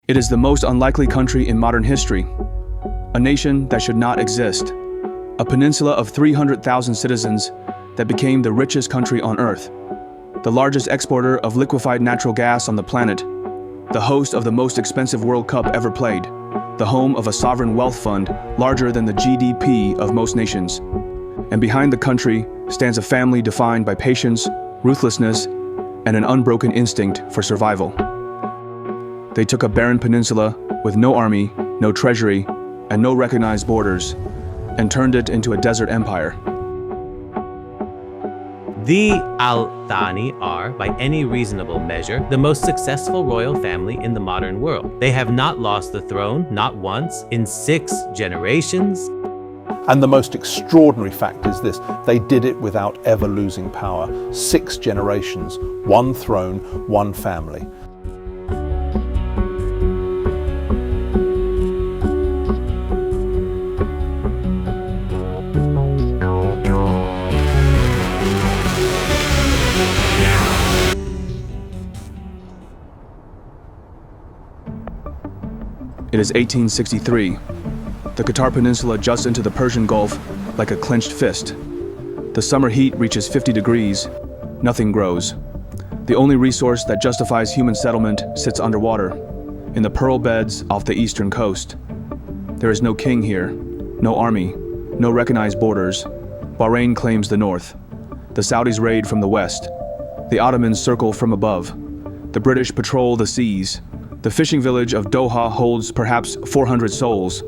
It is the most unlikely country in modern history, a nation that should not exist, a peninsula of 300,000 citizens that became the richest country on Earth, the largest exporter of liquefied natural gas on the planet, the host of the most expensive World Cup ever played, the home of a sovereign wealth fund larger than the GDP of most nations. And behind the country stands a family defined by patience, ruthlessness, and an unbroken instinct for survival. They took a barren peninsula with no army, no treasury, and no recognized borders, and turned it into a desert empire. The Al-Thani are, by any reasonable measure, the most successful royal family in the modern world. They have not lost the throne, not once, in 6 generations. And the most extraordinary fact is this: they did it without ever losing power. 6 generations, 1 throne, 1 family. It is 1863. The Qatar Peninsula juts into the Persian Gulf like a clenched fist. The summer heat reaches 50 degrees. Nothing grows. The only resource that justifies human settlement sits underwater, in the pearl beds off the eastern coast. There is no king here, no army, no recognized borders. Bahrain claims the north. The Saudis raid from the west. The Ottomans circle from above. The British patrol the seas. The fishing village of Doha holds perhaps 400 souls.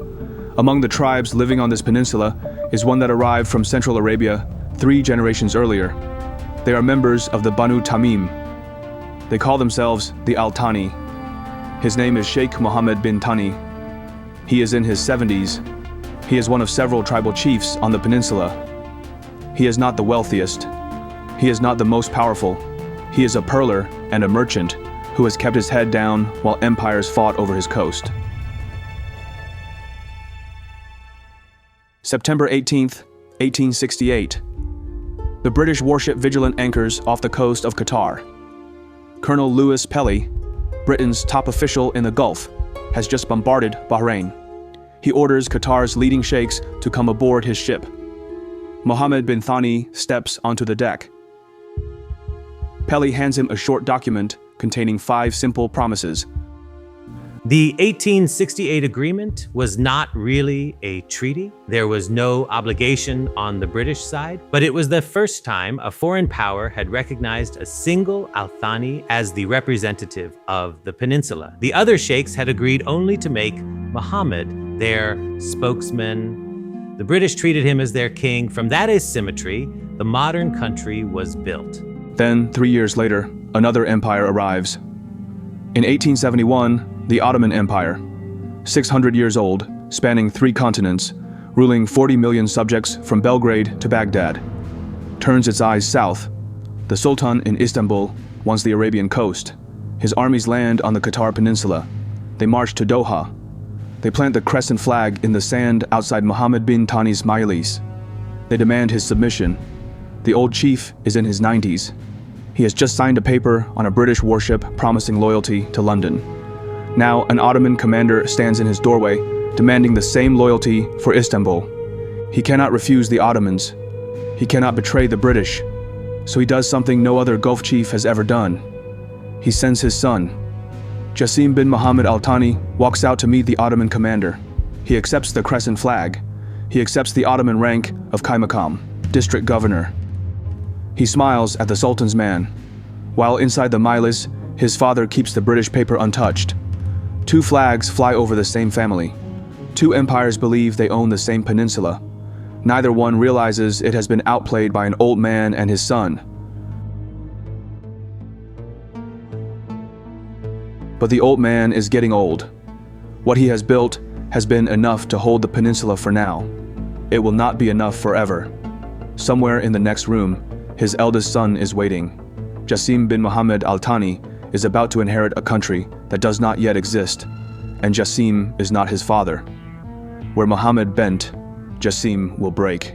Among the tribes living on this peninsula is one that arrived from Central Arabia 3 generations earlier. They are members of the Banu Tamim. They call themselves the Al-Thani. His name is Sheikh Mohammed bin Thani. He is in his 70s. He is one of several tribal chiefs on the peninsula. He is not the wealthiest. He is not the most powerful. He is a pearler and a merchant who has kept his head down while empires fought over his coast. September 18th, 1868. The British warship Vigilant anchors off the coast of Qatar. Colonel Louis Pelly, Britain's top official in the Gulf, has just bombarded Bahrain. He orders Qatar's leading sheikhs to come aboard his ship. Mohammed bin Thani steps onto the deck. Pelly hands him a short document containing 5 simple promises. The 1868 agreement was not really a treaty. There was no obligation on the British side, but it was the first time a foreign power had recognized a single Al-Thani as the representative of the peninsula. The other sheikhs had agreed only to make Muhammad their spokesman. The British treated him as their king. From that asymmetry, the modern country was built. Then, 3 years later, another empire arrives. In 1871, the Ottoman Empire, 600 years old, spanning 3 continents, ruling 40 million subjects from Belgrade to Baghdad, turns its eyes south. The Sultan in Istanbul wants the Arabian coast. His armies land on the Qatar Peninsula. They march to Doha. They plant the crescent flag in the sand outside Mohammed bin Thani's majlis. They demand his submission. The old chief is in his 90s. He has just signed a paper on a British warship promising loyalty to London. Now, an Ottoman commander stands in his doorway, demanding the same loyalty for Istanbul. He cannot refuse the Ottomans. He cannot betray the British. So he does something no other Gulf chief has ever done. He sends his son. Jassim bin Muhammad Al-Thani walks out to meet the Ottoman commander. He accepts the crescent flag. He accepts the Ottoman rank of Kaymakam, district governor. He smiles at the Sultan's man. While inside the majlis, his father keeps the British paper untouched. 2 flags fly over the same family. 2 empires believe they own the same peninsula. Neither one realizes it has been outplayed by an old man and his son. But the old man is getting old. What he has built has been enough to hold the peninsula for now. It will not be enough forever. Somewhere in the next room, his eldest son is waiting. Jassim bin Muhammad Al-Thani is about to inherit a country that does not yet exist, and Jassim is not his father. Where Muhammad bent, Jassim will break.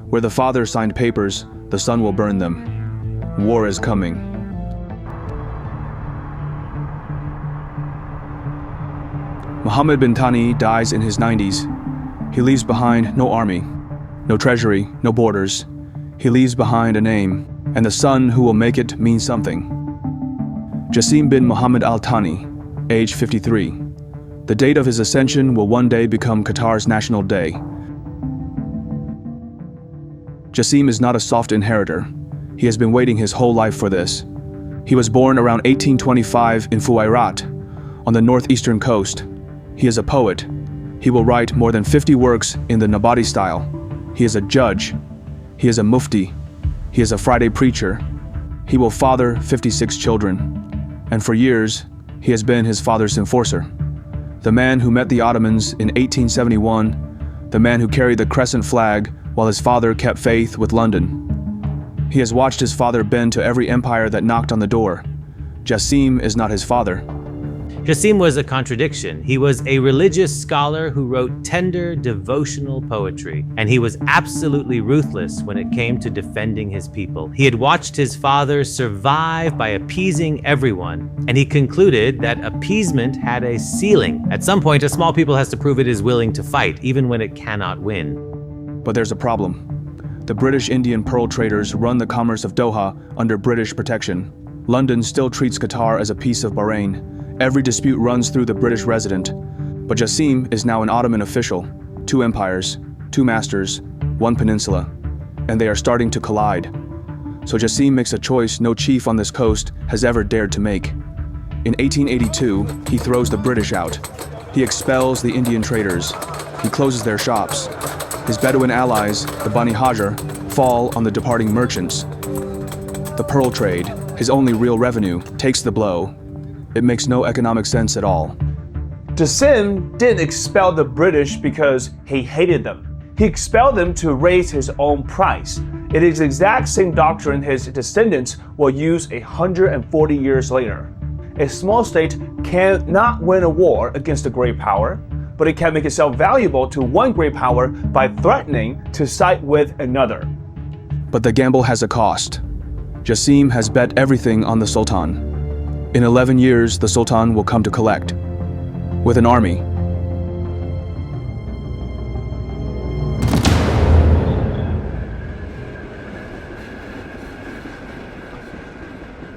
Where the father signed papers, the son will burn them. War is coming. Mohammed bin Thani dies in his 90s. He leaves behind no army, no treasury, no borders. He leaves behind a name, and the son who will make it mean something. Jassim bin Mohammed Al-Thani, age 53. The date of his ascension will one day become Qatar's national day. Jassim is not a soft inheritor. He has been waiting his whole life for this. He was born around 1825 in Fuwairat, on the northeastern coast. He is a poet. He will write more than 50 works in the Nabati style. He is a judge. He is a mufti. He is a Friday preacher. He will father 56 children. And for years, he has been his father's enforcer. The man who met the Ottomans in 1871, the man who carried the crescent flag while his father kept faith with London. He has watched his father bend to every empire that knocked on the door. Jassim is not his father. Jassim was a contradiction. He was a religious scholar who wrote tender, devotional poetry, and he was absolutely ruthless when it came to defending his people. He had watched his father survive by appeasing everyone, and he concluded that appeasement had a ceiling. At some point, a small people has to prove it is willing to fight, even when it cannot win. But there's a problem. The British Indian pearl traders run the commerce of Doha under British protection. London still treats Qatar as a piece of Bahrain. Every dispute runs through the British resident. But Jassim is now an Ottoman official. 2 empires, 2 masters, 1 peninsula. And they are starting to collide. So Jassim makes a choice no chief on this coast has ever dared to make. In 1882, he throws the British out. He expels the Indian traders. He closes their shops. His Bedouin allies, the Bani Hajar, fall on the departing merchants. The pearl trade, his only real revenue, takes the blow. It makes no economic sense at all. Jassim didn't expel the British because he hated them. He expelled them to raise his own price. It is the exact same doctrine his descendants will use 140 years later. A small state cannot win a war against a great power, but it can make itself valuable to one great power by threatening to side with another. But the gamble has a cost. Jassim has bet everything on the Sultan. In 11 years, the Sultan will come to collect. With an army.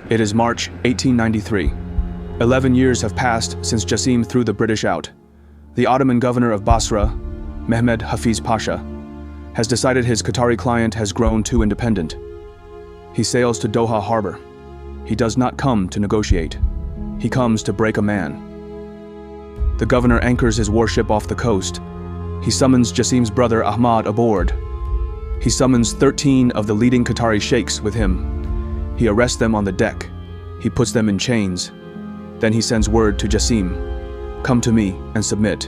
It is March 1893. 11 years have passed since Jassim threw the British out. The Ottoman governor of Basra, Mehmed Hafiz Pasha, has decided his Qatari client has grown too independent. He sails to Doha harbor. He does not come to negotiate. He comes to break a man. The governor anchors his warship off the coast. He summons Jassim's brother Ahmad aboard. He summons 13 of the leading Qatari sheikhs with him. He arrests them on the deck. He puts them in chains. Then he sends word to Jassim, "Come to me and submit,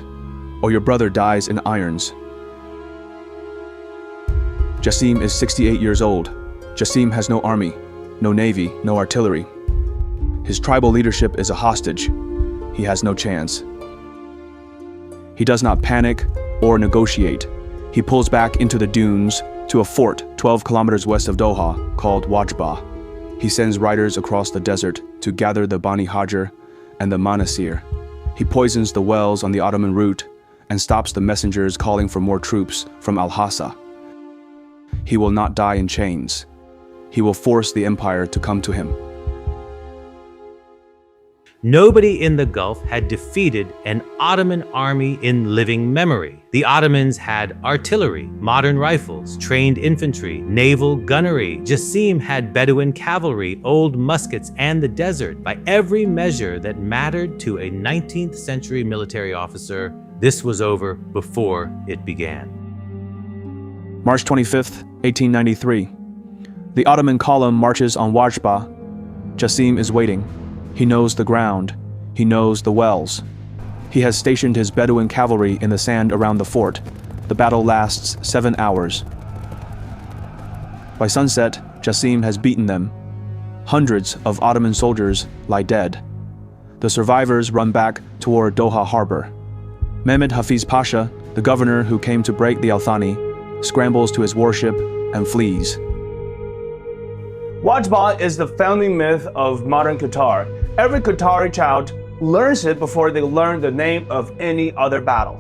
or your brother dies in irons." Jassim is 68 years old. Jassim has no army, no navy, no artillery. His tribal leadership is a hostage. He has no chance. He does not panic or negotiate. He pulls back into the dunes to a fort 12 kilometers west of Doha called Wajbah. He sends riders across the desert to gather the Bani Hajar and the Manasir. He poisons the wells on the Ottoman route and stops the messengers calling for more troops from Al-Hassa. He will not die in chains. He will force the empire to come to him. Nobody in the Gulf had defeated an Ottoman army in living memory. The Ottomans had artillery, modern rifles, trained infantry, naval gunnery. Jassim had Bedouin cavalry, old muskets, and the desert. By every measure that mattered to a 19th century military officer, this was over before it began. March 25th, 1893. The Ottoman column marches on Wajbah. Jassim is waiting. He knows the ground. He knows the wells. He has stationed his Bedouin cavalry in the sand around the fort. The battle lasts 7 hours. By sunset, Jassim has beaten them. Hundreds of Ottoman soldiers lie dead. The survivors run back toward Doha harbor. Mehmed Hafiz Pasha, the governor who came to break the Al-Thani, scrambles to his warship and flees. Wajbah is the founding myth of modern Qatar. Every Qatari child learns it before they learn the name of any other battle.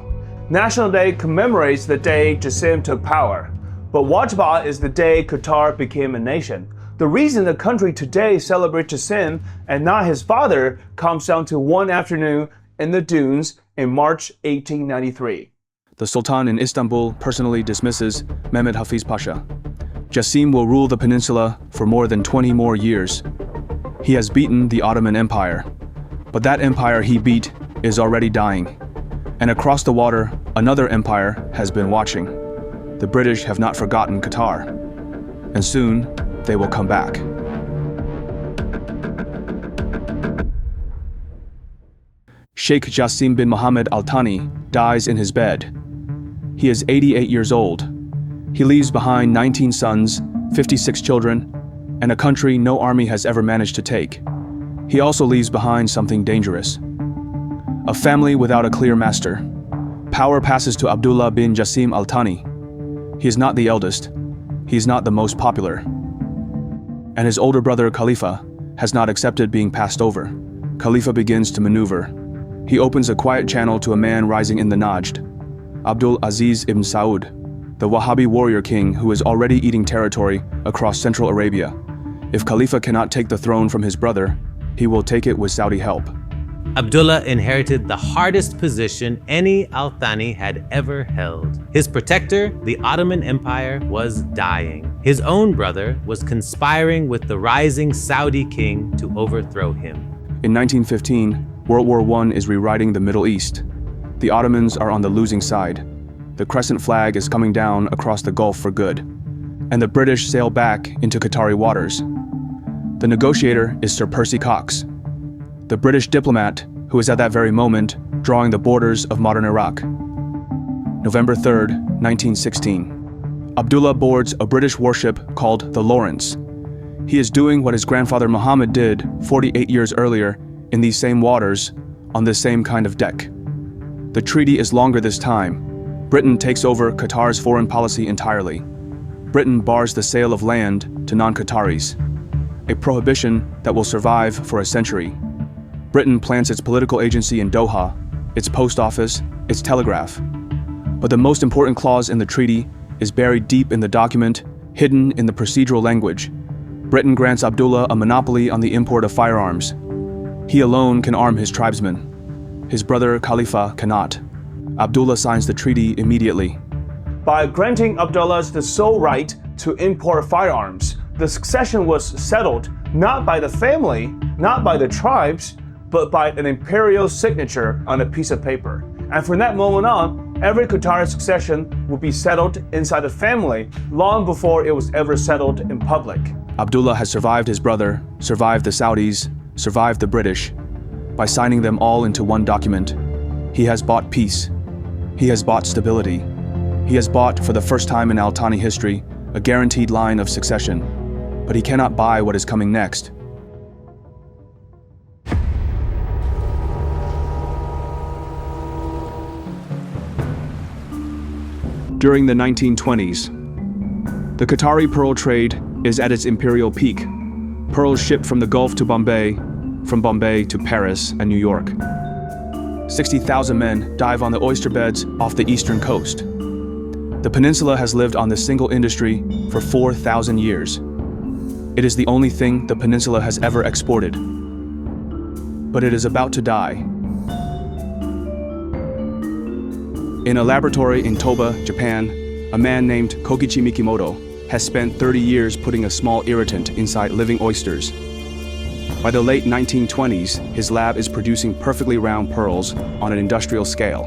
National Day commemorates the day Jassim took power, but Wajbah is the day Qatar became a nation. The reason the country today celebrates Jassim and not his father comes down to one afternoon in the dunes in March 1893. The Sultan in Istanbul personally dismisses Mehmed Hafiz Pasha. Jassim will rule the peninsula for more than 20 more years. He has beaten the Ottoman Empire, but that empire he beat is already dying. And across the water, another empire has been watching. The British have not forgotten Qatar, and soon they will come back. Sheikh Jassim bin Mohammed Al-Thani dies in his bed. He is 88 years old. He leaves behind 19 sons, 56 children, and a country no army has ever managed to take. He also leaves behind something dangerous. A family without a clear master. Power passes to Abdullah bin Jassim Al-Thani. He is not the eldest. He is not the most popular. And his older brother Khalifa has not accepted being passed over. Khalifa begins to maneuver. He opens a quiet channel to a man rising in the Najd, Abdul Aziz ibn Saud, the Wahhabi warrior king who is already eating territory across Central Arabia. If Khalifa cannot take the throne from his brother, he will take it with Saudi help. Abdullah inherited the hardest position any Al-Thani had ever held. His protector, the Ottoman Empire, was dying. His own brother was conspiring with the rising Saudi king to overthrow him. In 1915, World War I is rewriting the Middle East. The Ottomans are on the losing side. The crescent flag is coming down across the Gulf for good, and the British sail back into Qatari waters. The negotiator is Sir Percy Cox, the British diplomat who is at that very moment drawing the borders of modern Iraq. November 3rd, 1916. Abdullah boards a British warship called the Lawrence. He is doing what his grandfather Muhammad did 48 years earlier in these same waters, on this same kind of deck. The treaty is longer this time. Britain takes over Qatar's foreign policy entirely. Britain bars the sale of land to non-Qataris, a prohibition that will survive for a century. Britain plants its political agency in Doha, its post office, its telegraph. But the most important clause in the treaty is buried deep in the document, hidden in the procedural language. Britain grants Abdullah a monopoly on the import of firearms. He alone can arm his tribesmen. His brother Khalifa cannot. Abdullah signs the treaty immediately. By granting Abdullah the sole right to import firearms, the succession was settled not by the family, not by the tribes, but by an imperial signature on a piece of paper. And from that moment on, every Qatari succession would be settled inside the family long before it was ever settled in public. Abdullah has survived his brother, survived the Saudis, survived the British. By signing them all into one document, he has bought peace. He has bought stability. He has bought, for the first time in Al-Thani history, a guaranteed line of succession. But he cannot buy what is coming next. During the 1920s, the Qatari pearl trade is at its imperial peak. Pearls shipped from the Gulf to Bombay, from Bombay to Paris and New York. 60,000 men dive on the oyster beds off the eastern coast. The peninsula has lived on this single industry for 4,000 years. It is the only thing the peninsula has ever exported. But it is about to die. In a laboratory in Toba, Japan, a man named Kokichi Mikimoto has spent 30 years putting a small irritant inside living oysters. By the late 1920s, his lab is producing perfectly round pearls on an industrial scale,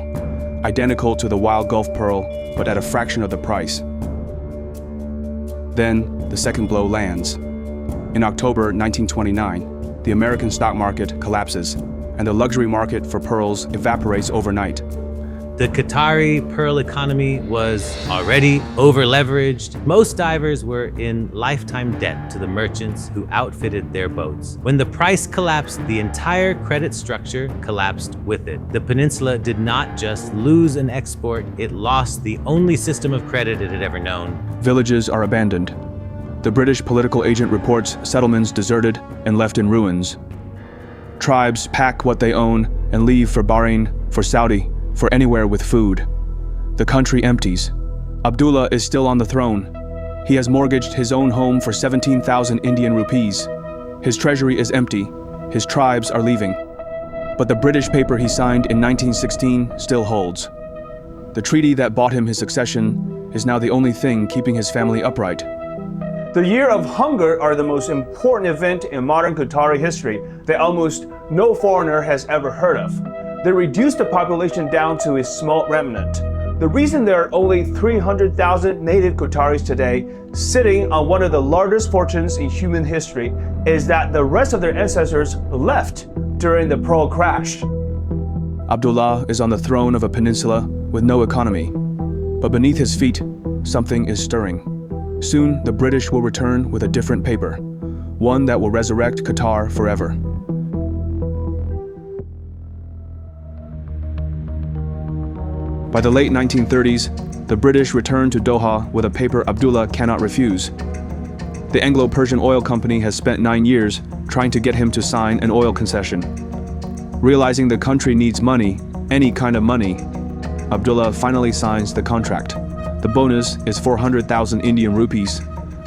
identical to the wild Gulf pearl, but at a fraction of the price. Then, the second blow lands. In October 1929, the American stock market collapses, and the luxury market for pearls evaporates overnight. The Qatari pearl economy was already over-leveraged. Most divers were in lifetime debt to the merchants who outfitted their boats. When the price collapsed, the entire credit structure collapsed with it. The peninsula did not just lose an export, it lost the only system of credit it had ever known. Villages are abandoned. The British political agent reports settlements deserted and left in ruins. Tribes pack what they own and leave for Bahrain, for Saudi, for anywhere with food. The country empties. Abdullah is still on the throne. He has mortgaged his own home for 17,000 Indian rupees. His treasury is empty. His tribes are leaving. But the British paper he signed in 1916 still holds. The treaty that bought him his succession is now the only thing keeping his family upright. The Year of Hunger are the most important event in modern Qatari history that almost no foreigner has ever heard of. They reduced the population down to a small remnant. The reason there are only 300,000 native Qataris today sitting on one of the largest fortunes in human history is that the rest of their ancestors left during the pearl crash. Abdullah is on the throne of a peninsula with no economy. But beneath his feet, something is stirring. Soon, the British will return with a different paper, one that will resurrect Qatar forever. By the late 1930s, the British returned to Doha with a paper Abdullah cannot refuse. The Anglo-Persian Oil Company has spent 9 years trying to get him to sign an oil concession. Realizing the country needs money, any kind of money, Abdullah finally signs the contract. The bonus is 400,000 Indian rupees.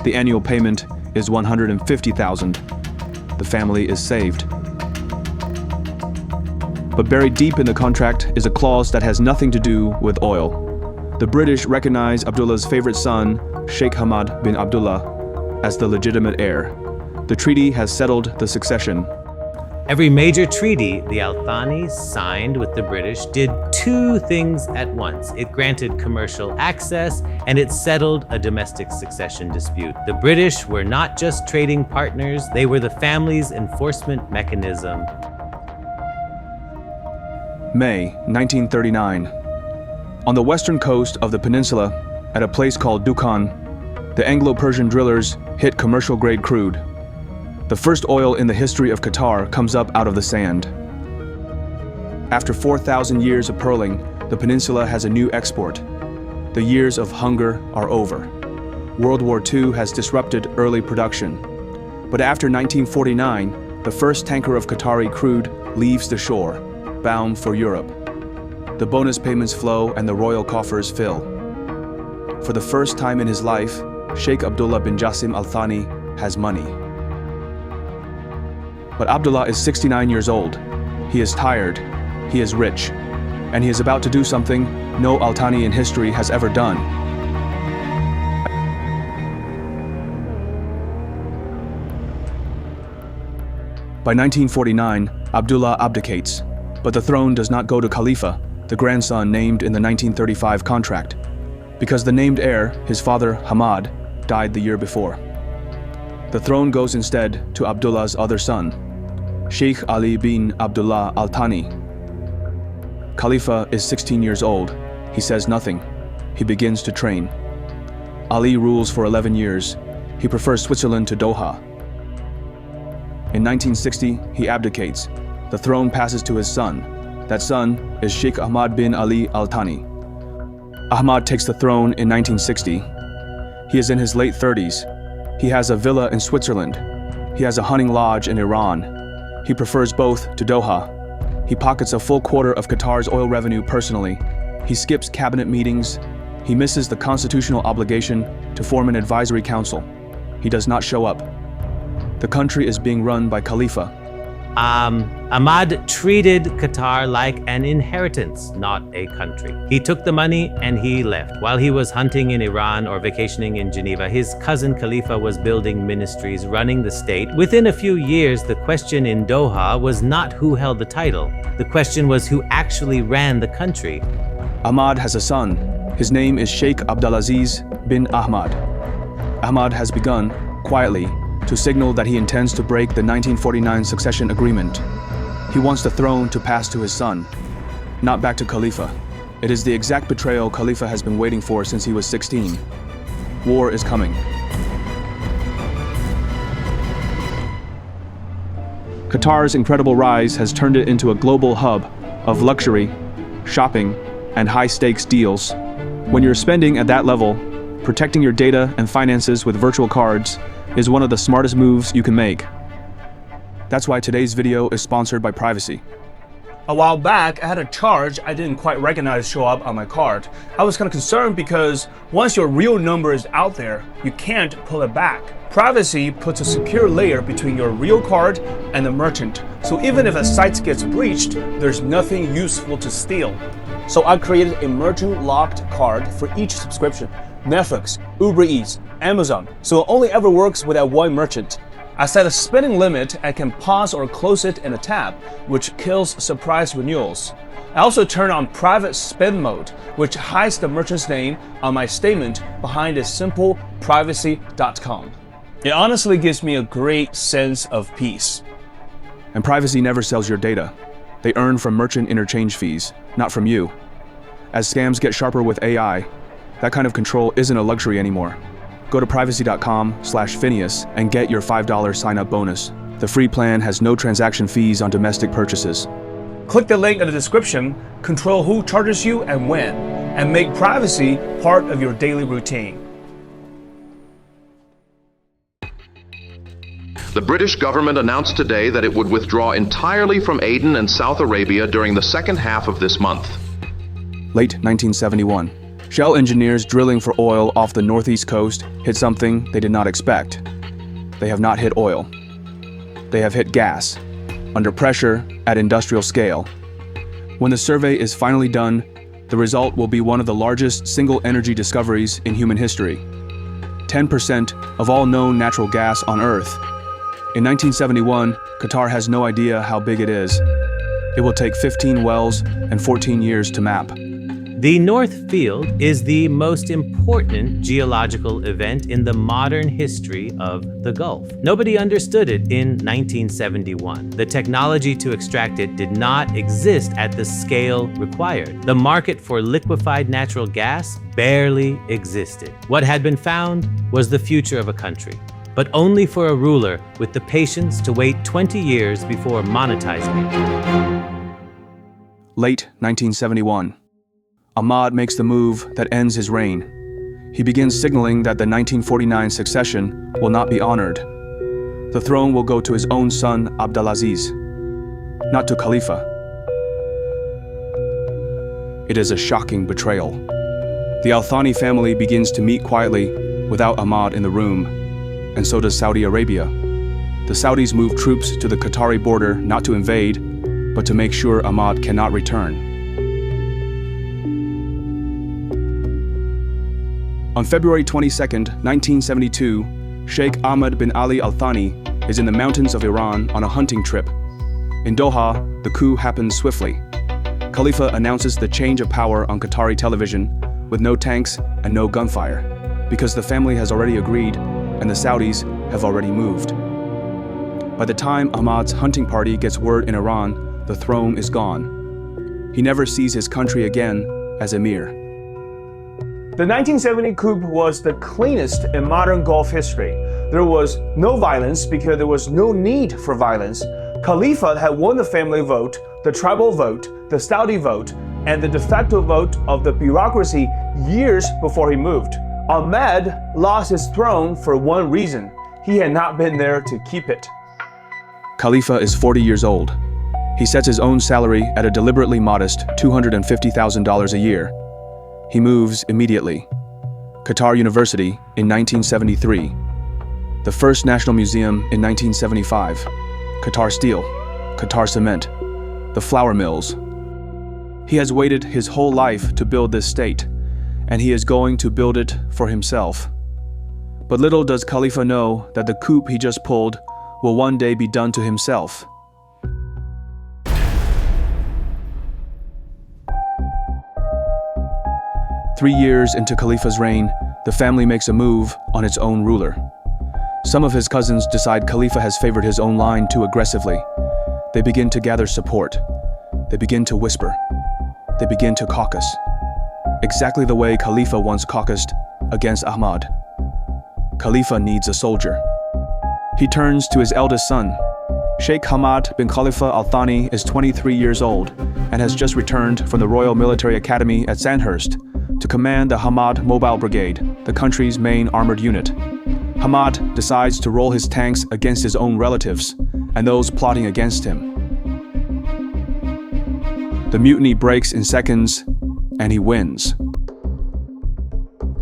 The annual payment is 150,000. The family is saved. But buried deep in the contract is a clause that has nothing to do with oil. The British recognize Abdullah's favorite son, Sheikh Hamad bin Abdullah, as the legitimate heir. The treaty has settled the succession. Every major treaty the Al-Thani signed with the British did two things at once. It granted commercial access and it settled a domestic succession dispute. The British were not just trading partners, they were the family's enforcement mechanism. May 1939. On the western coast of the peninsula, at a place called Dukhan, the Anglo-Persian drillers hit commercial-grade crude. The first oil in the history of Qatar comes up out of the sand. After 4,000 years of pearling, the peninsula has a new export. The years of hunger are over. World War II has disrupted early production. But after 1949, the first tanker of Qatari crude leaves the shore, bound for Europe. The bonus payments flow and the royal coffers fill. For the first time in his life, Sheikh Abdullah bin Jassim Al-Thani has money. But Abdullah is 69 years old. He is tired, he is rich, and he is about to do something no Al-Thani in history has ever done. By 1949, Abdullah abdicates, but the throne does not go to Khalifa, the grandson named in the 1935 contract, because the named heir, his father Hamad, died the year before. The throne goes instead to Abdullah's other son, Sheikh Ali bin Abdullah Al-Thani. Khalifa is 16 years old. He says nothing. He begins to train. Ali rules for 11 years. He prefers Switzerland to Doha. In 1960, he abdicates. The throne passes to his son. That son is Sheikh Ahmad bin Ali Al-Thani. Ahmad takes the throne in 1960. He is in his late 30s. He has a villa in Switzerland. He has a hunting lodge in Iran. He prefers both to Doha. He pockets a full quarter of Qatar's oil revenue personally. He skips cabinet meetings. He misses the constitutional obligation to form an advisory council. He does not show up. The country is being run by Khalifa. Ahmad treated Qatar like an inheritance, not a country. He took the money and he left. While he was hunting in Iran or vacationing in Geneva, his cousin Khalifa was building ministries, running the state. Within a few years, the question in Doha was not who held the title. The question was who actually ran the country. Ahmad has a son. His name is Sheikh Abdulaziz bin Ahmad. Ahmad has begun, quietly, to signal that he intends to break the 1949 succession agreement. He wants the throne to pass to his son, not back to Khalifa. It is the exact betrayal Khalifa has been waiting for since he was 16. War is coming. Qatar's incredible rise has turned it into a global hub of luxury, shopping, and high-stakes deals. When you're spending at that level, protecting your data and finances with virtual cards is one of the smartest moves you can make. That's why today's video is sponsored by Privacy. A while back, I had a charge I didn't quite recognize show up on my card. I was kind of concerned because once your real number is out there, you can't pull it back. Privacy puts a secure layer between your real card and the merchant. So even if a site gets breached, there's nothing useful to steal. So I created a merchant locked card for each subscription. Netflix, Uber Eats, Amazon. So it only ever works with that one merchant. I set a spending limit and can pause or close it in a tab, which kills surprise renewals. I also turn on private spend mode, which hides the merchant's name on my statement behind a simple privacy.com. It honestly gives me a great sense of peace. And Privacy never sells your data. They earn from merchant interchange fees, not from you. As scams get sharper with AI, that kind of control isn't a luxury anymore. Go to privacy.com/Phineas and get your $5 sign-up bonus. The free plan has no transaction fees on domestic purchases. Click the link in the description, control who charges you and when, and make privacy part of your daily routine. The British government announced today that it would withdraw entirely from Aden and South Arabia during the second half of this month. Late 1971. Shell engineers drilling for oil off the northeast coast hit something they did not expect. They have not hit oil. They have hit gas, under pressure at industrial scale. When the survey is finally done, the result will be one of the largest single energy discoveries in human history. 10% of all known natural gas on Earth. In 1971, Qatar has no idea how big it is. It will take 15 wells and 14 years to map. The North Field is the most important geological event in the modern history of the Gulf. Nobody understood it in 1971. The technology to extract it did not exist at the scale required. The market for liquefied natural gas barely existed. What had been found was the future of a country, but only for a ruler with the patience to wait 20 years before monetizing it. Late 1971. Ahmad makes the move that ends his reign. He begins signaling that the 1949 succession will not be honored. The throne will go to his own son, Abdulaziz, not to Khalifa. It is a shocking betrayal. The Al-Thani family begins to meet quietly without Ahmad in the room, and so does Saudi Arabia. The Saudis move troops to the Qatari border not to invade, but to make sure Ahmad cannot return. On February 22, 1972, Sheikh Ahmed bin Ali Al-Thani is in the mountains of Iran on a hunting trip. In Doha, the coup happens swiftly. Khalifa announces the change of power on Qatari television with no tanks and no gunfire, because the family has already agreed and the Saudis have already moved. By the time Ahmad's hunting party gets word in Iran, the throne is gone. He never sees his country again as emir. The 1970 coup was the cleanest in modern Gulf history. There was no violence because there was no need for violence. Khalifa had won the family vote, the tribal vote, the Saudi vote, and the de facto vote of the bureaucracy years before he moved. Ahmed lost his throne for one reason. He had not been there to keep it. Khalifa is 40 years old. He sets his own salary at a deliberately modest $250,000 a year. He moves immediately. Qatar University in 1973. The First National Museum in 1975. Qatar Steel, Qatar Cement, the flour mills. He has waited his whole life to build this state, and he is going to build it for himself. But little does Khalifa know that the coup he just pulled will one day be done to himself. Three years into Khalifa's reign, the family makes a move on its own ruler. Some of his cousins decide Khalifa has favored his own line too aggressively. They begin to gather support. They begin to whisper. They begin to caucus. Exactly the way Khalifa once caucused against Ahmad. Khalifa needs a soldier. He turns to his eldest son. Sheikh Hamad bin Khalifa Al-Thani is 23 years old and has just returned from the Royal Military Academy at Sandhurst to command the Hamad Mobile Brigade, the country's main armored unit. Hamad decides to roll his tanks against his own relatives and those plotting against him. The mutiny breaks in seconds, and he wins.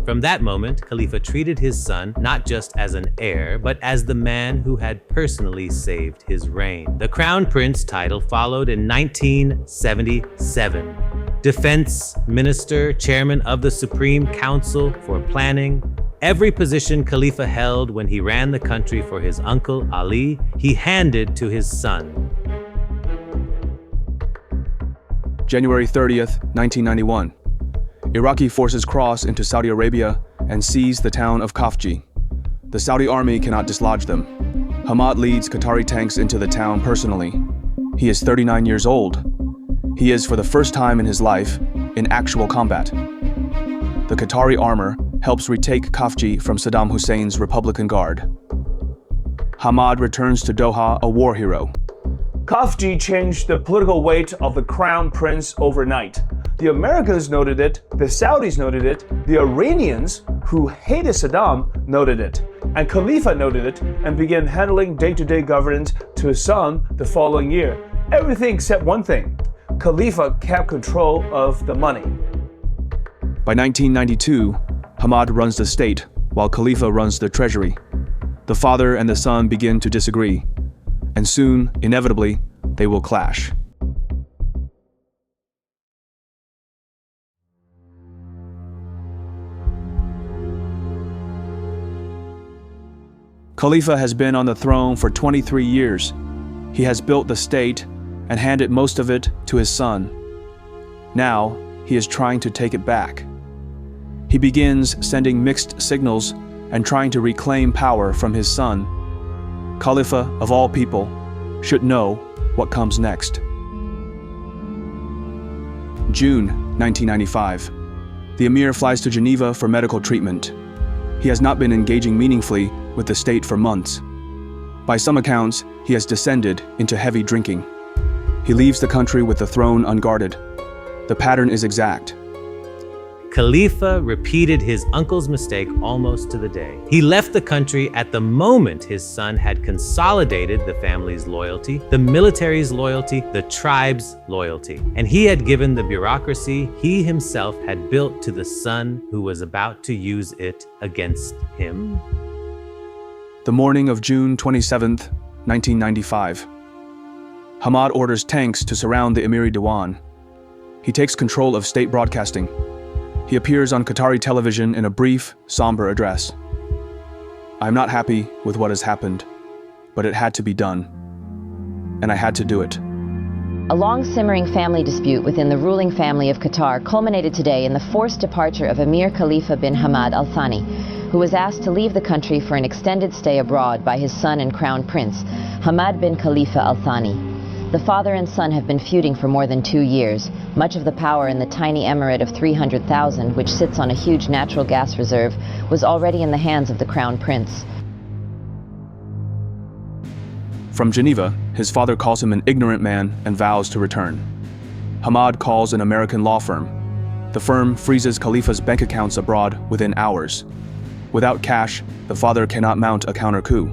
From that moment, Khalifa treated his son not just as an heir, but as the man who had personally saved his reign. The Crown Prince title followed in 1977. Defense Minister, Chairman of the Supreme Council for Planning. Every position Khalifa held when he ran the country for his uncle Ali, he handed to his son. January 30th, 1991. Iraqi forces cross into Saudi Arabia and seize the town of Khafji. The Saudi army cannot dislodge them. Hamad leads Qatari tanks into the town personally. He is 39 years old. He is, for the first time in his life, in actual combat. The Qatari armor helps retake Khafji from Saddam Hussein's Republican Guard. Hamad returns to Doha a war hero. Khafji changed the political weight of the Crown Prince overnight. The Americans noted it, the Saudis noted it, the Iranians, who hated Saddam, noted it, and Khalifa noted it and began handling day-to-day governance to his son the following year. Everything except one thing. Khalifa kept control of the money. By 1992, Hamad runs the state, while Khalifa runs the treasury. The father and the son begin to disagree, and soon, inevitably, they will clash. Khalifa has been on the throne for 23 years. He has built the state and handed most of it to his son. Now, he is trying to take it back. He begins sending mixed signals and trying to reclaim power from his son. Khalifa, of all people, should know what comes next. June 1995. The emir flies to Geneva for medical treatment. He has not been engaging meaningfully with the state for months. By some accounts, he has descended into heavy drinking. He leaves the country with the throne unguarded. The pattern is exact. Khalifa repeated his uncle's mistake almost to the day. He left the country at the moment his son had consolidated the family's loyalty, the military's loyalty, the tribe's loyalty, and he had given the bureaucracy he himself had built to the son who was about to use it against him. The morning of June 27th, 1995. Hamad orders tanks to surround the Emiri Diwan. He takes control of state broadcasting. He appears on Qatari television in a brief, somber address. I'm not happy with what has happened, but it had to be done. And I had to do it. A long-simmering family dispute within the ruling family of Qatar culminated today in the forced departure of Emir Khalifa bin Hamad Al-Thani, who was asked to leave the country for an extended stay abroad by his son and crown prince, Hamad bin Khalifa Al-Thani. The father and son have been feuding for more than 2 years. Much of the power in the tiny emirate of 300,000, which sits on a huge natural gas reserve, was already in the hands of the crown prince. From Geneva, his father calls him an ignorant man and vows to return. Hamad calls an American law firm. The firm freezes Khalifa's bank accounts abroad within hours. Without cash, the father cannot mount a counter-coup.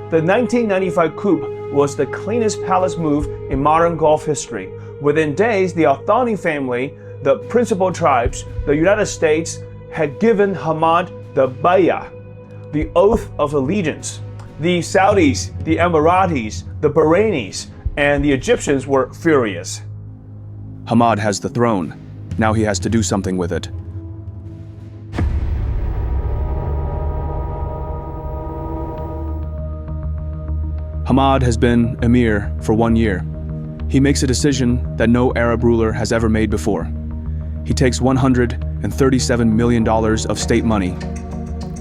The 1995 coup was the cleanest palace move in modern Gulf history. Within days, the Al-Thani family, the principal tribes, the United States, had given Hamad the bay'ah, the oath of allegiance. The Saudis, the Emiratis, the Bahrainis, and the Egyptians were furious. Hamad has the throne. Now he has to do something with it. Hamad has been emir for 1 year. He makes a decision that no Arab ruler has ever made before. He takes $137 million of state money.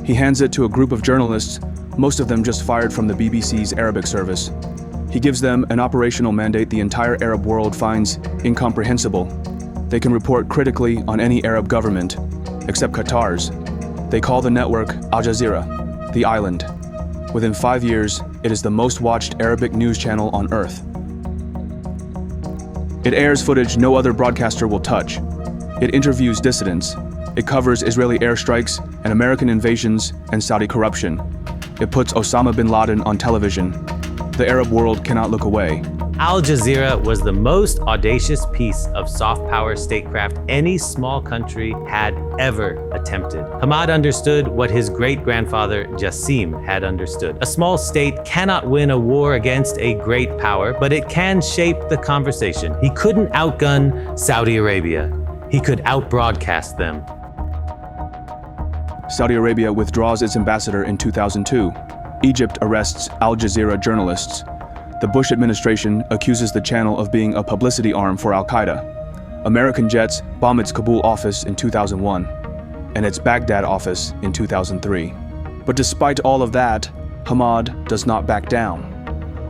He hands it to a group of journalists, most of them just fired from the BBC's Arabic service. He gives them an operational mandate the entire Arab world finds incomprehensible. They can report critically on any Arab government, except Qatar's. They call the network Al Jazeera, the island. Within 5 years, it is the most watched Arabic news channel on earth. It airs footage no other broadcaster will touch. It interviews dissidents. It covers Israeli airstrikes and American invasions and Saudi corruption. It puts Osama bin Laden on television. The Arab world cannot look away. Al Jazeera was the most audacious piece of soft power statecraft any small country had ever attempted. Hamad understood what his great-grandfather Jassim had understood. A small state cannot win a war against a great power, but it can shape the conversation. He couldn't outgun Saudi Arabia. He could outbroadcast them. Saudi Arabia withdraws its ambassador in 2002. Egypt arrests Al Jazeera journalists. The Bush administration accuses the channel of being a publicity arm for Al-Qaeda. American jets bomb its Kabul office in 2001 and its Baghdad office in 2003. But despite all of that, Hamad does not back down.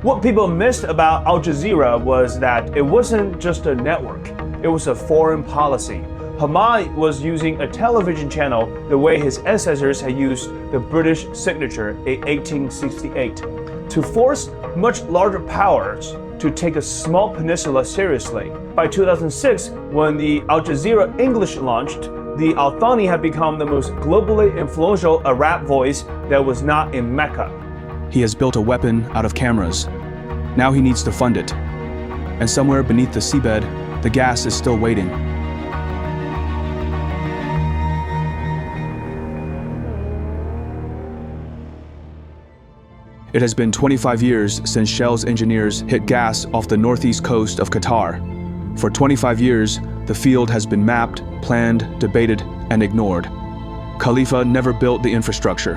What people missed about Al Jazeera was that it wasn't just a network, it was a foreign policy. Hamad was using a television channel the way his ancestors had used the British signature in 1868, to force much larger powers to take a small peninsula seriously. By 2006, when the Al Jazeera English launched, the Al-Thani had become the most globally influential Arab voice that was not in Mecca. He has built a weapon out of cameras. Now he needs to fund it. And somewhere beneath the seabed, the gas is still waiting. It has been 25 years since Shell's engineers hit gas off the northeast coast of Qatar. For 25 years, the field has been mapped, planned, debated, and ignored. Khalifa never built the infrastructure.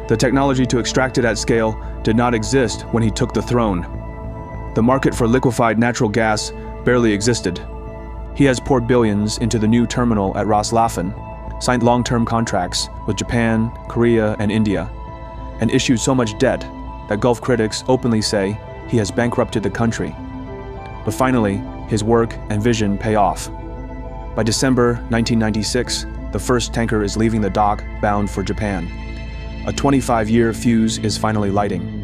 The technology to extract it at scale did not exist when he took the throne. The market for liquefied natural gas barely existed. He has poured billions into the new terminal at Ras Laffan, signed long-term contracts with Japan, Korea, and India, and issued so much debt that Gulf critics openly say he has bankrupted the country. But finally, his work and vision pay off. By December 1996, the first tanker is leaving the dock bound for Japan. A 25-year fuse is finally lighting.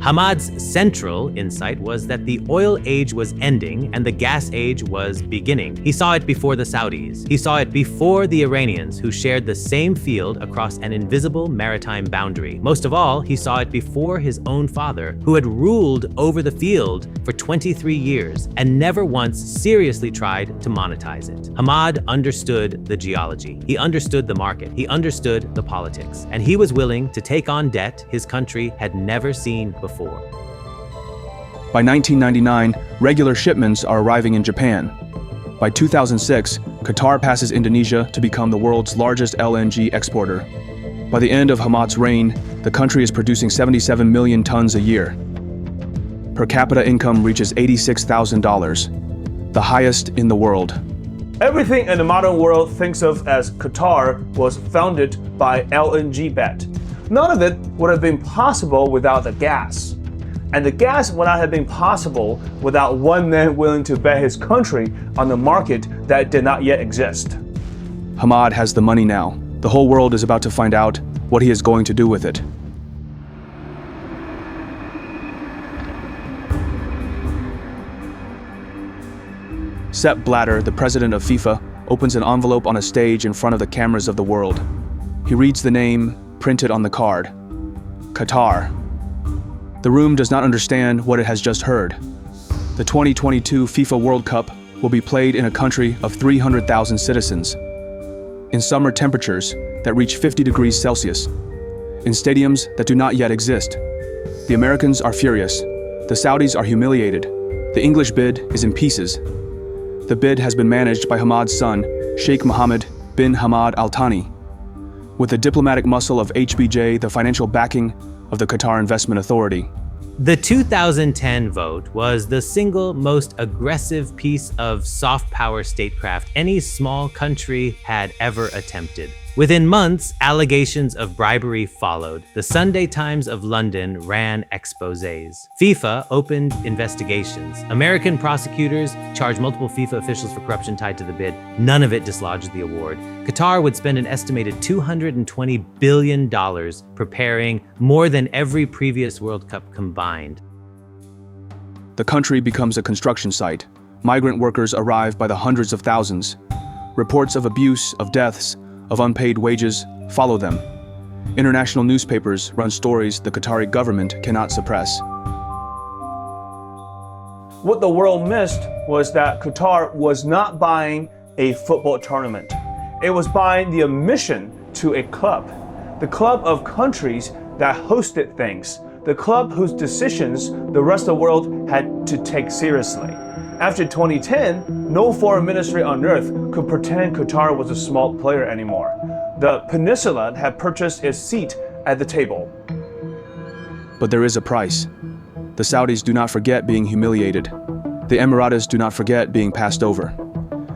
Hamad's central insight was that the oil age was ending and the gas age was beginning. He saw it before the Saudis. He saw it before the Iranians, who shared the same field across an invisible maritime boundary. Most of all, he saw it before his own father, who had ruled over the field for 23 years and never once seriously tried to monetize it. Hamad understood the geology. He understood the market. He understood the politics. And he was willing to take on debt his country had never seen before. By 1999, regular shipments are arriving in Japan. By 2006, Qatar passes Indonesia to become the world's largest LNG exporter. By the end of Hamad's reign, the country is producing 77 million tons a year. Per capita income reaches $86,000, the highest in the world. Everything in the modern world thinks of as Qatar was founded by LNG Bet. None of it would have been possible without the gas. And the gas would not have been possible without one man willing to bet his country on the market that did not yet exist. Hamad has the money now. The whole world is about to find out what he is going to do with it. Sepp Blatter, the president of FIFA, opens an envelope on a stage in front of the cameras of the world. He reads the name printed on the card: Qatar. The room does not understand what it has just heard. The 2022 FIFA World Cup will be played in a country of 300,000 citizens, in summer temperatures that reach 50 degrees Celsius, in stadiums that do not yet exist. The Americans are furious. The Saudis are humiliated. The English bid is in pieces. The bid has been managed by Hamad's son, Sheikh Mohammed bin Hamad Al-Thani, with the diplomatic muscle of HBJ, the financial backing of the Qatar Investment Authority. The 2010 vote was the single most aggressive piece of soft power statecraft any small country had ever attempted. Within months, allegations of bribery followed. The Sunday Times of London ran exposés. FIFA opened investigations. American prosecutors charged multiple FIFA officials for corruption tied to the bid. None of it dislodged the award. Qatar would spend an estimated $220 billion preparing more than every previous World Cup combined. The country becomes a construction site. Migrant workers arrive by the hundreds of thousands. Reports of abuse, of deaths, of unpaid wages follow them. International newspapers run stories the Qatari government cannot suppress. What the world missed was that Qatar was not buying a football tournament. It was buying the admission to a club. The club of countries that hosted things. The club whose decisions the rest of the world had to take seriously. After 2010, no foreign ministry on earth could pretend Qatar was a small player anymore. The Peninsula had purchased its seat at the table. But there is a price. The Saudis do not forget being humiliated. The Emiratis do not forget being passed over.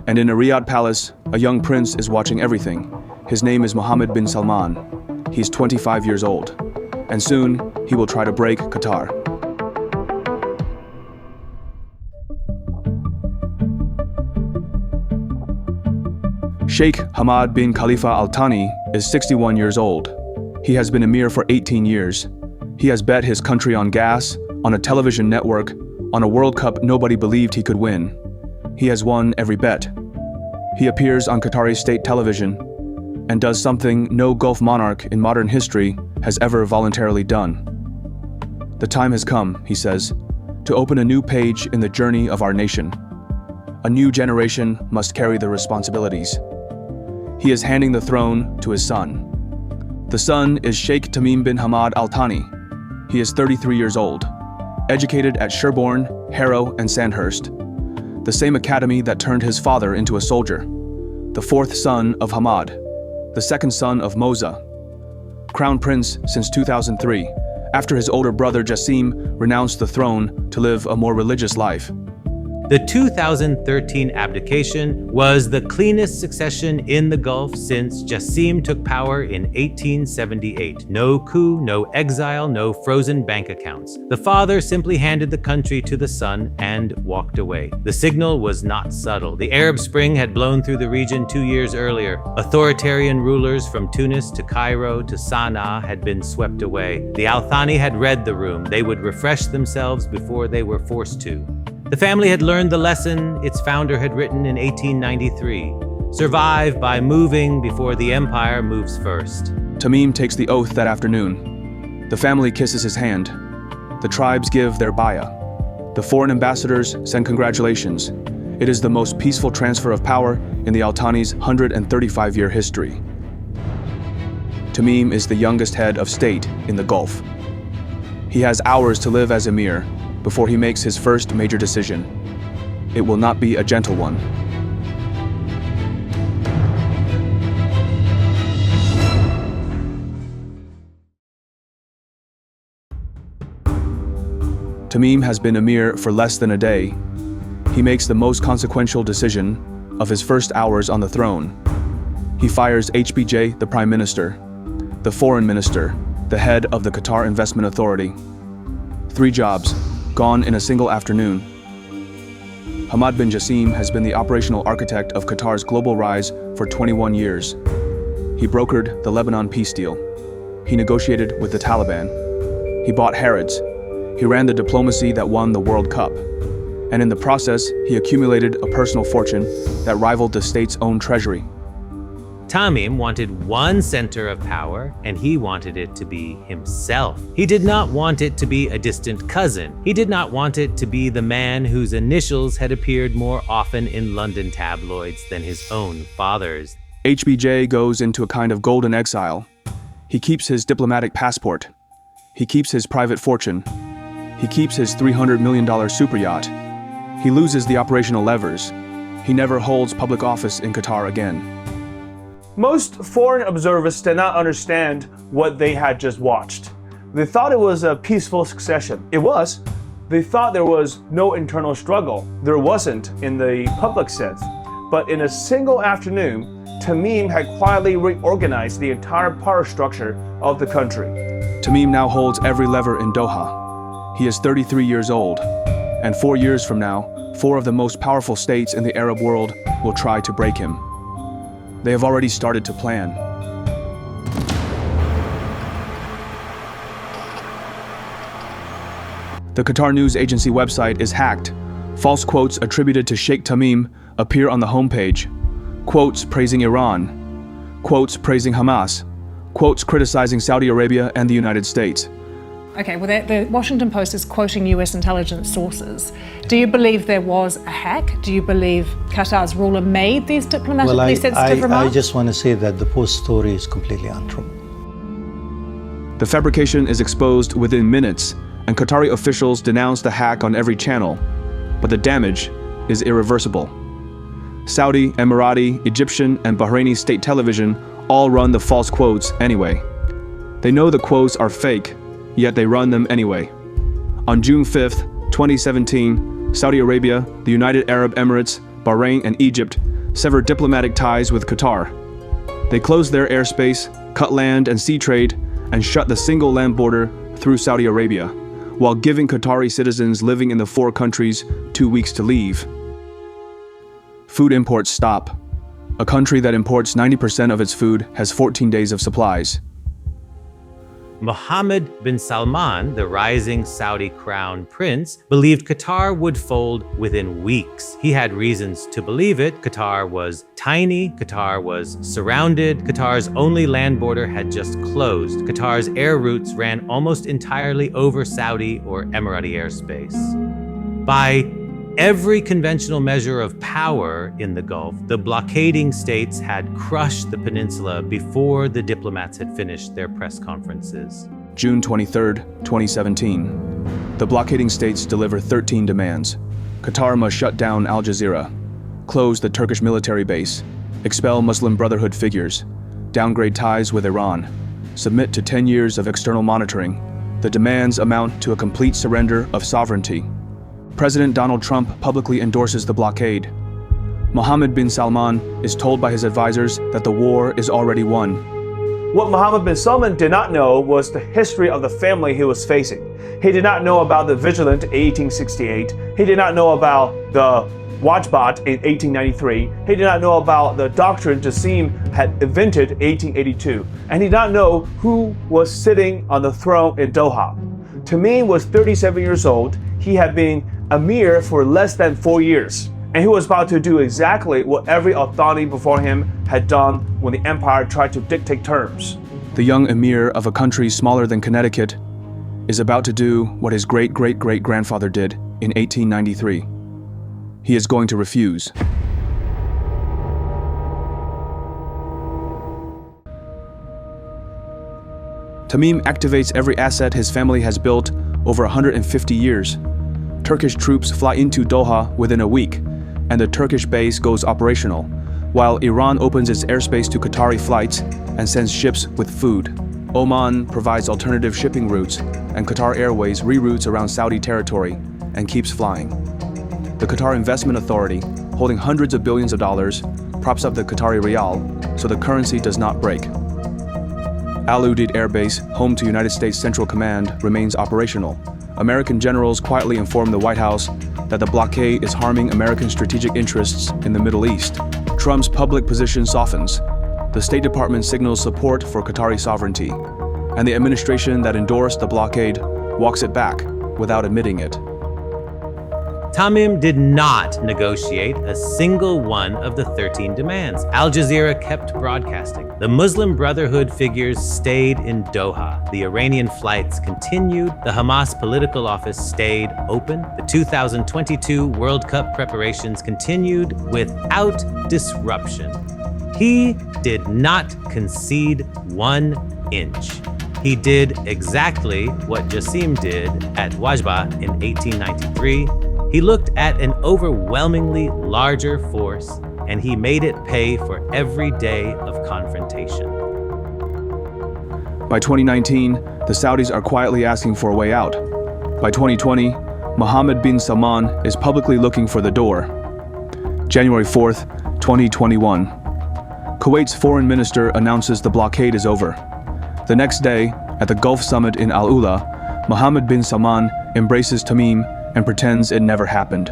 And in a Riyadh palace, a young prince is watching everything. His name is Mohammed bin Salman. He's 25 years old. And soon, he will try to break Qatar. Sheikh Hamad bin Khalifa Al-Thani is 61 years old. He has been emir for 18 years. He has bet his country on gas, on a television network, on a World Cup nobody believed he could win. He has won every bet. He appears on Qatari state television and does something no Gulf monarch in modern history has ever voluntarily done. The time has come, he says, to open a new page in the journey of our nation. A new generation must carry the responsibilities. He is handing the throne to his son. The son is Sheikh Tamim bin Hamad Al-Thani. He is 33 years old, educated at Sherborne, Harrow, and Sandhurst, the same academy that turned his father into a soldier. The fourth son of Hamad, the second son of Moza, crown prince since 2003, after his older brother Jassim renounced the throne to live a more religious life. The 2013 abdication was the cleanest succession in the Gulf since Jassim took power in 1878. No coup, no exile, no frozen bank accounts. The father simply handed the country to the son and walked away. The signal was not subtle. The Arab Spring had blown through the region 2 years earlier. Authoritarian rulers from Tunis to Cairo to Sana'a had been swept away. The Al-Thani had read the room. They would refresh themselves before they were forced to. The family had learned the lesson its founder had written in 1893. Survive by moving before the empire moves first. Tamim takes the oath that afternoon. The family kisses his hand. The tribes give their bayah. The foreign ambassadors send congratulations. It is the most peaceful transfer of power in the Al-Thani's 135-year history. Tamim is the youngest head of state in the Gulf. He has hours to live as emir before he makes his first major decision. It will not be a gentle one. Tamim has been emir for less than a day. He makes the most consequential decision of his first hours on the throne. He fires HBJ, the prime minister, the foreign minister, the head of the Qatar Investment Authority. 3 jobs, gone in a single afternoon. Hamad bin Jassim has been the operational architect of Qatar's global rise for 21 years. He brokered the Lebanon peace deal. He negotiated with the Taliban. He bought Harrods. He ran the diplomacy that won the World Cup. And in the process, he accumulated a personal fortune that rivaled the state's own treasury. Tamim wanted one center of power, and he wanted it to be himself. He did not want it to be a distant cousin. He did not want it to be the man whose initials had appeared more often in London tabloids than his own father's. HBJ goes into a kind of golden exile. He keeps his diplomatic passport. He keeps his private fortune. He keeps his $300 million super yacht. He loses the operational levers. He never holds public office in Qatar again. Most foreign observers did not understand what they had just watched. They thought it was a peaceful succession. It was. They thought there was no internal struggle. There wasn't in the public sense. But in a single afternoon, Tamim had quietly reorganized the entire power structure of the country. Tamim now holds every lever in Doha. He is 33 years old. And 4 years from now, 4 of the most powerful states in the Arab world will try to break him. They have already started to plan. The Qatar News Agency website is hacked. False quotes attributed to Sheikh Tamim appear on the homepage. Quotes praising Iran. Quotes praising Hamas. quotes criticizing Saudi Arabia and the United States. Okay, well, the Washington Post is quoting US intelligence sources. Do you believe there was a hack? Do you believe Qatar's ruler made these diplomatically sensitive remarks? I just want to say that the Post story is completely untrue. The fabrication is exposed within minutes, and Qatari officials denounce the hack on every channel, but the damage is irreversible. Saudi, Emirati, Egyptian, and Bahraini state television all run the false quotes anyway. They know the quotes are fake, yet they run them anyway. On June 5th, 2017, Saudi Arabia, the United Arab Emirates, Bahrain, and Egypt severed diplomatic ties with Qatar. They closed their airspace, cut land and sea trade, and shut the single land border through Saudi Arabia, while giving Qatari citizens living in the four countries 2 weeks to leave. Food imports stop. A country that imports 90% of its food has 14 days of supplies. Mohammed bin Salman, the rising Saudi crown prince, believed Qatar would fold within weeks. He had reasons to believe it. Qatar was tiny, Qatar was surrounded, Qatar's only land border had just closed. Qatar's air routes ran almost entirely over Saudi or Emirati airspace. By every conventional measure of power in the Gulf, the blockading states had crushed the peninsula before the diplomats had finished their press conferences. June 23, 2017. The blockading states deliver 13 demands. Qatar must shut down Al Jazeera, close the Turkish military base, expel Muslim Brotherhood figures, downgrade ties with Iran, submit to 10 years of external monitoring. The demands amount to a complete surrender of sovereignty. President Donald Trump publicly endorses the blockade. Mohammed bin Salman is told by his advisors that the war is already won. What Mohammed bin Salman did not know was the history of the family he was facing. He did not know about the Vigilant in 1868. He did not know about the Wajbah in 1893. He did not know about the doctrine Jassim had invented in 1882. And he did not know who was sitting on the throne in Doha. Tamim was 37 years old. He had been Emir for less than 4 years, and he was about to do exactly what every Al-Thani before him had done when the empire tried to dictate terms. The young Emir of a country smaller than Connecticut is about to do what his great-great-great-grandfather did in 1893. He is going to refuse. Tamim activates every asset his family has built over 150 years. Turkish troops fly into Doha within a week, and the Turkish base goes operational, while Iran opens its airspace to Qatari flights and sends ships with food. Oman provides alternative shipping routes, and Qatar Airways reroutes around Saudi territory and keeps flying. The Qatar Investment Authority, holding hundreds of billions of dollars, props up the Qatari rial so the currency does not break. Al Udeid Air Base, home to United States Central Command, remains operational. American generals quietly inform the White House that the blockade is harming American strategic interests in the Middle East. Trump's public position softens. The State Department signals support for Qatari sovereignty, and the administration that endorsed the blockade walks it back without admitting it. Tamim did not negotiate a single one of the 13 demands. Al Jazeera kept broadcasting. The Muslim Brotherhood figures stayed in Doha. The Iranian flights continued. The Hamas political office stayed open. The 2022 World Cup preparations continued without disruption. He did not concede 1 inch. He did exactly what Jassim did at Wajbah in 1893. He looked at an overwhelmingly larger force, and he made it pay for every day of confrontation. By 2019, the Saudis are quietly asking for a way out. By 2020, Mohammed bin Salman is publicly looking for the door. January 4th, 2021. Kuwait's foreign minister announces the blockade is over. The next day, at the Gulf Summit in Al-Ula, Mohammed bin Salman embraces Tamim and pretends it never happened.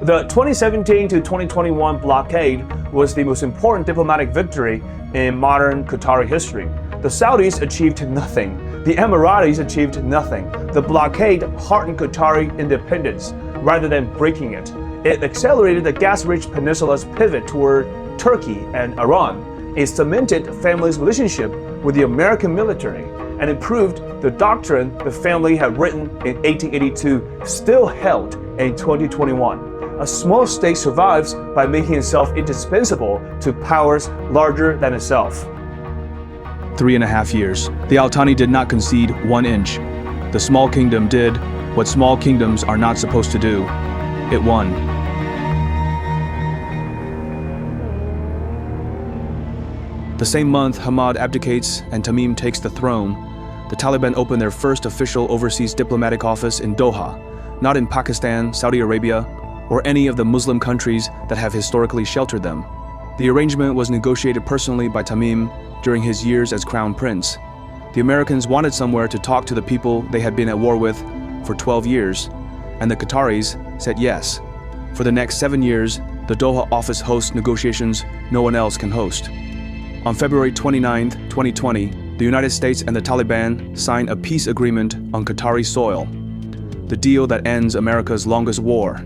The 2017 to 2021 blockade was the most important diplomatic victory in modern Qatari history. The Saudis achieved nothing. The Emiratis achieved nothing. The blockade hardened Qatari independence rather than breaking it. It accelerated the gas-rich peninsula's pivot toward Turkey, and Iran. It cemented the family's relationship with the American military and it proved the doctrine the family had written in 1882 still held in 2021. A small state survives by making itself indispensable to powers larger than itself. 3.5 years. The Al-Thani did not concede 1 inch. The small kingdom did what small kingdoms are not supposed to do. It won. The same month Hamad abdicates and Tamim takes the throne, the Taliban open their first official overseas diplomatic office in Doha, not in Pakistan, Saudi Arabia, or any of the Muslim countries that have historically sheltered them. The arrangement was negotiated personally by Tamim during his years as crown prince. The Americans wanted somewhere to talk to the people they had been at war with for 12 years, and the Qataris said yes. For the next 7 years, the Doha office hosts negotiations no one else can host. On February 29, 2020, the United States and the Taliban signed a peace agreement on Qatari soil, the deal that ends America's longest war.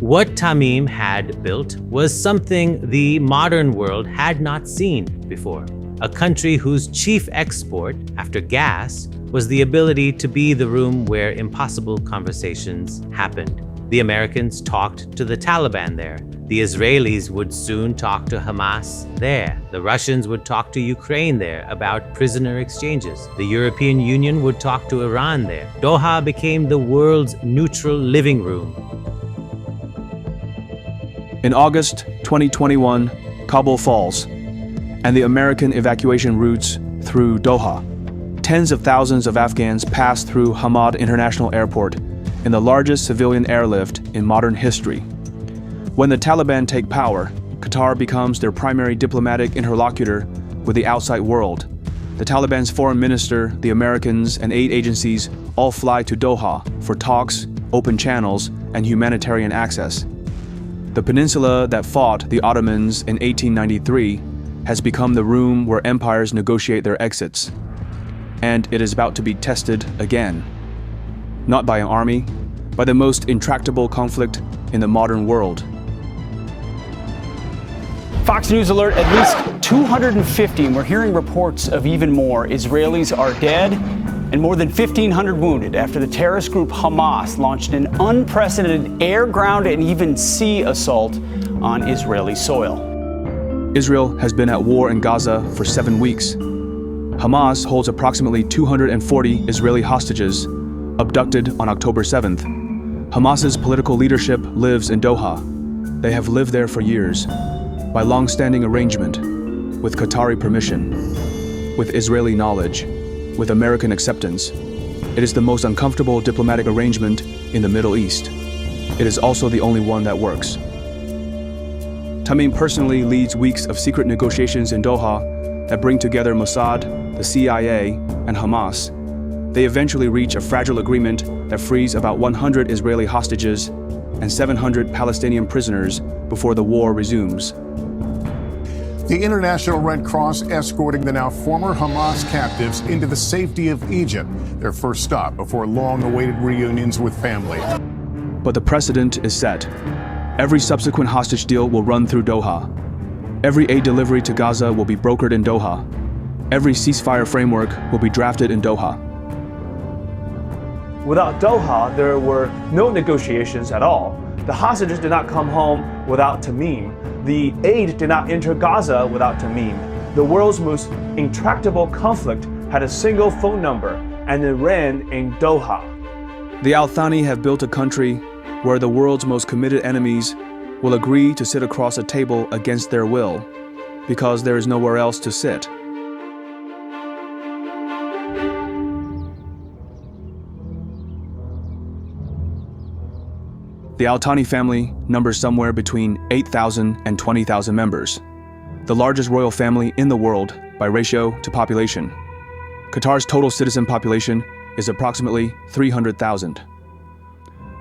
What Tamim had built was something the modern world had not seen before. A country whose chief export, after gas, was the ability to be the room where impossible conversations happened. The Americans talked to the Taliban there. The Israelis would soon talk to Hamas there. The Russians would talk to Ukraine there about prisoner exchanges. The European Union would talk to Iran there. Doha became the world's neutral living room. In August 2021, Kabul falls, and the American evacuation routes through Doha. Tens of thousands of Afghans pass through Hamad International Airport in the largest civilian airlift in modern history. When the Taliban take power, Qatar becomes their primary diplomatic interlocutor with the outside world. The Taliban's foreign minister, the Americans, and aid agencies all fly to Doha for talks, open channels, and humanitarian access. The peninsula that fought the Ottomans in 1893 has become the room where empires negotiate their exits. And it is about to be tested again. Not by an army, by the most intractable conflict in the modern world. Fox News alert, at least 250, and we're hearing reports of even more. Israelis are dead and more than 1,500 wounded after the terrorist group Hamas launched an unprecedented air, ground, and even sea assault on Israeli soil. Israel has been at war in Gaza for 7 weeks. Hamas holds approximately 240 Israeli hostages, abducted on October 7th. Hamas's political leadership lives in Doha. They have lived there for years, by long-standing arrangement, with Qatari permission, with Israeli knowledge, with American acceptance. It is the most uncomfortable diplomatic arrangement in the Middle East. It is also the only one that works. Tamim personally leads weeks of secret negotiations in Doha that bring together Mossad, the CIA, and Hamas. They eventually reach a fragile agreement that frees about 100 Israeli hostages and 700 Palestinian prisoners before the war resumes. The International Red Cross escorting the now former Hamas captives into the safety of Egypt, their first stop before long-awaited reunions with family. But the precedent is set. Every subsequent hostage deal will run through Doha. Every aid delivery to Gaza will be brokered in Doha. Every ceasefire framework will be drafted in Doha. Without Doha, there were no negotiations at all. The hostages did not come home without Tamim. The aid did not enter Gaza without Tamim. The world's most intractable conflict had a single phone number, and it ran in Doha. The Al-Thani have built a country where the world's most committed enemies will agree to sit across a table against their will, because there is nowhere else to sit. The Al-Thani family numbers somewhere between 8,000 and 20,000 members, the largest royal family in the world by ratio to population. Qatar's total citizen population is approximately 300,000.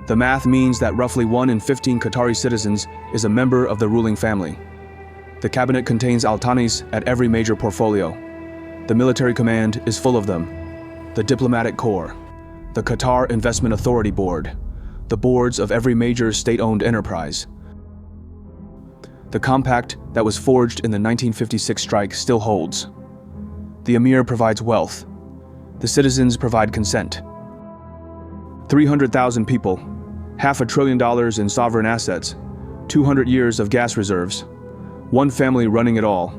The math means that roughly 1 in 15 Qatari citizens is a member of the ruling family. The cabinet contains Al-Thanis at every major portfolio. The military command is full of them. The diplomatic corps, the Qatar Investment Authority Board, the boards of every major state-owned enterprise. The compact that was forged in the 1956 strike still holds. The emir provides wealth. The citizens provide consent. 300,000 people, $500 billion in sovereign assets, 200 years of gas reserves, one family running it all.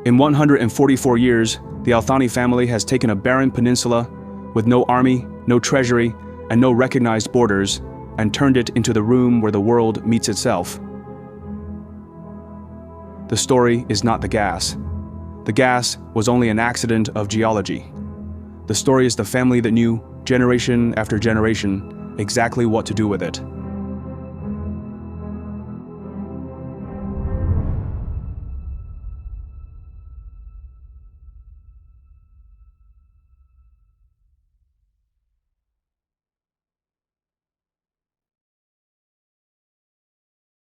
In 144 years, the Al-Thani family has taken a barren peninsula with no army, no treasury, and no recognized borders, and turned it into the room where the world meets itself. The story is not the gas. The gas was only an accident of geology. The story is the family that knew, generation after generation, exactly what to do with it.